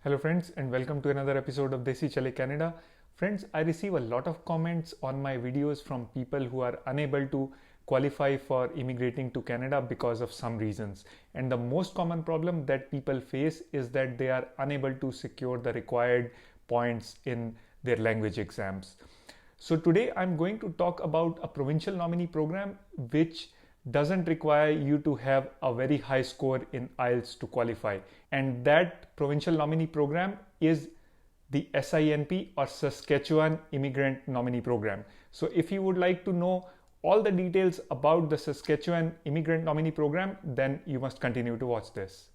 Hello friends and welcome to another episode of Desi Chale Canada. Friends, I receive a lot of comments on my videos from people who are unable to qualify for immigrating to Canada because of some reasons. And the most common problem that people face is that they are unable to secure the required points in their language exams. So today I'm going to talk about a provincial nominee program which doesn't require you to have a very high score in IELTS to qualify. And that provincial nominee program is the SINP or Saskatchewan Immigrant Nominee Program. So if you would like to know all the details about the Saskatchewan Immigrant Nominee Program, then you must continue to watch this.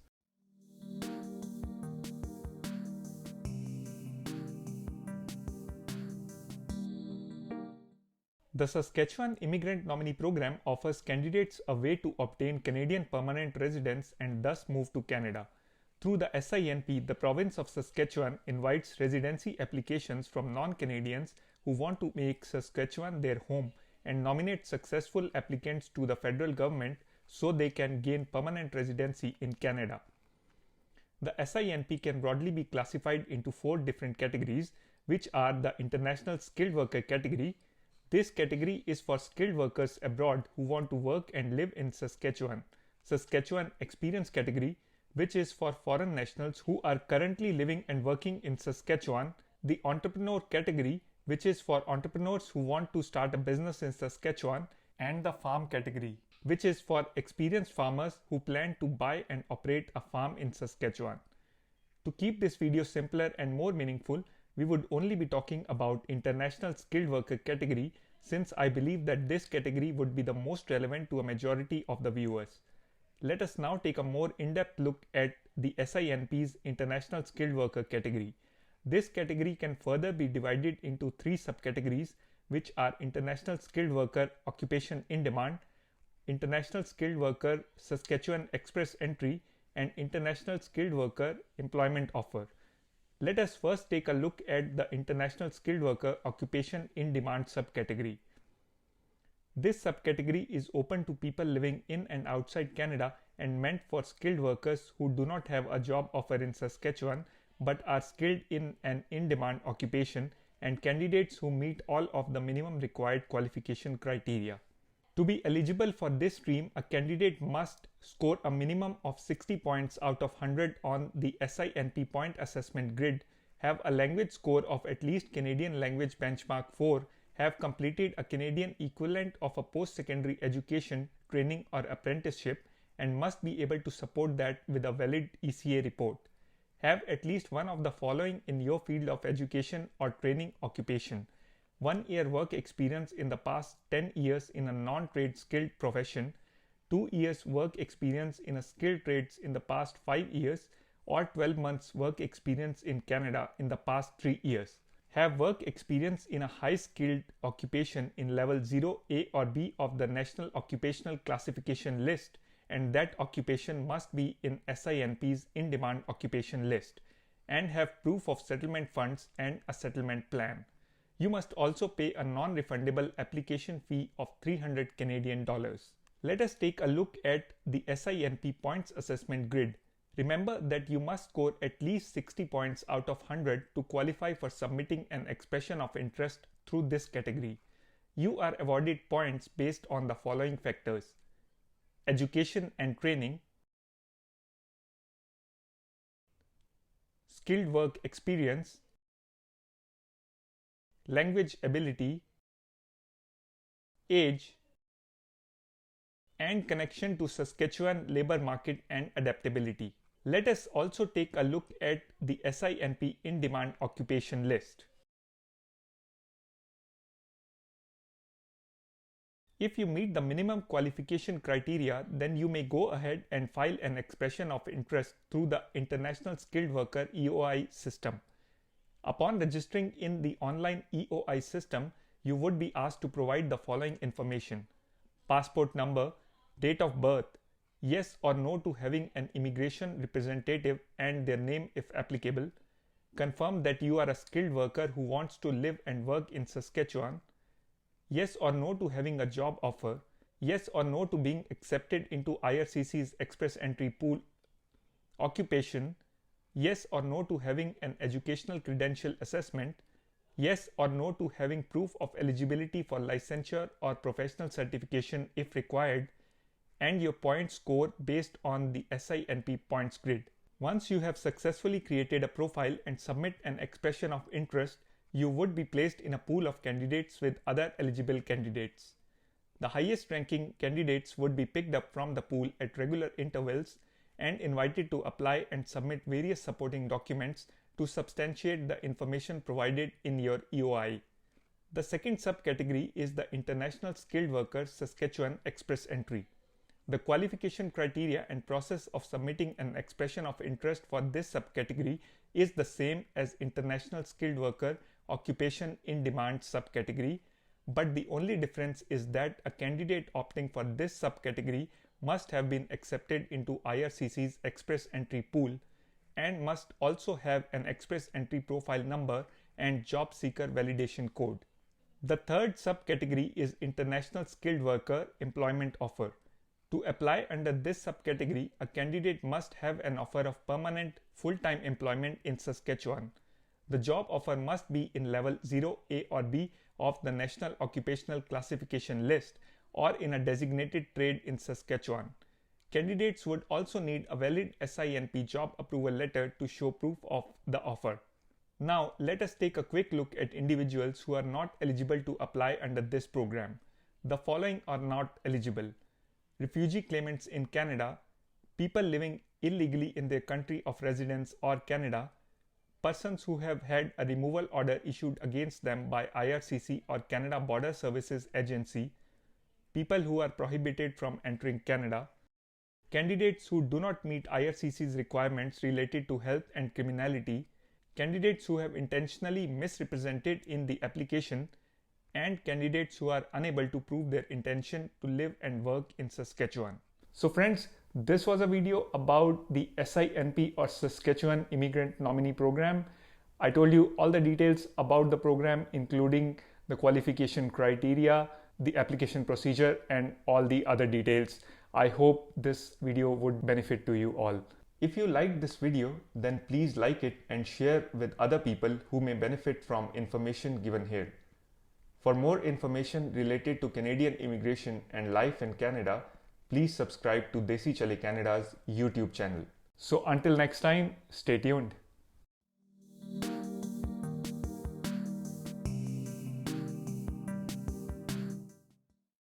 The Saskatchewan Immigrant Nominee Program offers candidates a way to obtain Canadian permanent residence and thus move to Canada. Through the SINP, the province of Saskatchewan invites residency applications from non-Canadians who want to make Saskatchewan their home and nominate successful applicants to the federal government so they can gain permanent residency in Canada. The SINP can broadly be classified into 4 different categories, which are the International Skilled Worker category. This category is for skilled workers abroad who want to work and live in Saskatchewan. Saskatchewan Experience category, which is for foreign nationals who are currently living and working in Saskatchewan. The Entrepreneur category, which is for entrepreneurs who want to start a business in Saskatchewan. And the Farm category, which is for experienced farmers who plan to buy and operate a farm in Saskatchewan. To keep this video simpler and more meaningful, we would only be talking about International Skilled Worker category, since I believe that this category would be the most relevant to a majority of the viewers. Let us now take a more in-depth look at the SINP's International Skilled Worker category. This category can further be divided into 3 subcategories, which are International Skilled Worker Occupation in Demand, International Skilled Worker Saskatchewan Express Entry, and International Skilled Worker Employment Offer. Let us first take a look at the International Skilled Worker Occupation in Demand subcategory. This subcategory is open to people living in and outside Canada and meant for skilled workers who do not have a job offer in Saskatchewan but are skilled in an in-demand occupation and candidates who meet all of the minimum required qualification criteria. To be eligible for this stream, a candidate must score a minimum of 60 points out of 100 on the SINP point assessment grid, have a language score of at least Canadian Language Benchmark 4, have completed a Canadian equivalent of a post-secondary education, training or apprenticeship, and must be able to support that with a valid ECA report. Have at least one of the following in your field of education or training occupation: 1 year work experience in the past 10 years in a non-trade skilled profession, 2 years work experience in a skilled trades in the past 5 years, or 12 months work experience in Canada in the past 3 years. Have work experience in a high skilled occupation in level 0, A or B of the National Occupational Classification list, and that occupation must be in SINP's in-demand occupation list, and have proof of settlement funds and a settlement plan. You must also pay a non-refundable application fee of 300 Canadian dollars. Let us take a look at the SINP points assessment grid. Remember that you must score at least 60 points out of 100 to qualify for submitting an expression of interest through this category. You are awarded points based on the following factors: education and training, skilled work experience, language ability, age, and connection to Saskatchewan labor market and adaptability. Let us also take a look at the SINP in-demand occupation list. If you meet the minimum qualification criteria, then you may go ahead and file an expression of interest through the International Skilled Worker EOI system. Upon registering in the online EOI system, you would be asked to provide the following information: passport number, date of birth, yes or no to having an immigration representative and their name if applicable, confirm that you are a skilled worker who wants to live and work in Saskatchewan, yes or no to having a job offer, yes or no to being accepted into IRCC's Express Entry pool, occupation, yes or no to having an educational credential assessment, yes or no to having proof of eligibility for licensure or professional certification if required, and your point score based on the SINP points grid. Once you have successfully created a profile and submit an expression of interest, you would be placed in a pool of candidates with other eligible candidates. The highest ranking candidates would be picked up from the pool at regular intervals and invited to apply and submit various supporting documents to substantiate the information provided in your EOI. The second subcategory is the International Skilled Worker Saskatchewan Express Entry. The qualification criteria and process of submitting an expression of interest for this subcategory is the same as International Skilled Worker Occupation in Demand subcategory, but the only difference is that a candidate opting for this subcategory must have been accepted into IRCC's Express Entry pool and must also have an Express Entry profile number and job seeker validation code. The third subcategory is International Skilled Worker Employment Offer. To apply under this subcategory, a candidate must have an offer of permanent full-time employment in Saskatchewan. The job offer must be in level 0, A or B of the National Occupational Classification list or in a designated trade in Saskatchewan. Candidates would also need a valid SINP job approval letter to show proof of the offer. Now, let us take a quick look at individuals who are not eligible to apply under this program. The following are not eligible: refugee claimants in Canada, people living illegally in their country of residence or Canada, persons who have had a removal order issued against them by IRCC or Canada Border Services Agency, people who are prohibited from entering Canada, candidates who do not meet IRCC's requirements related to health and criminality, candidates who have intentionally misrepresented in the application, and candidates who are unable to prove their intention to live and work in Saskatchewan. So friends, this was a video about the SINP or Saskatchewan Immigrant Nominee Program. I told you all the details about the program, including the qualification criteria, the application procedure, and all the other details. I hope this video would benefit to you all. If you liked this video, then please like it and share with other people who may benefit from information given here. For more information related to Canadian immigration and life in Canada, please subscribe to Desi Chale Canada's YouTube channel. So until next time, stay tuned.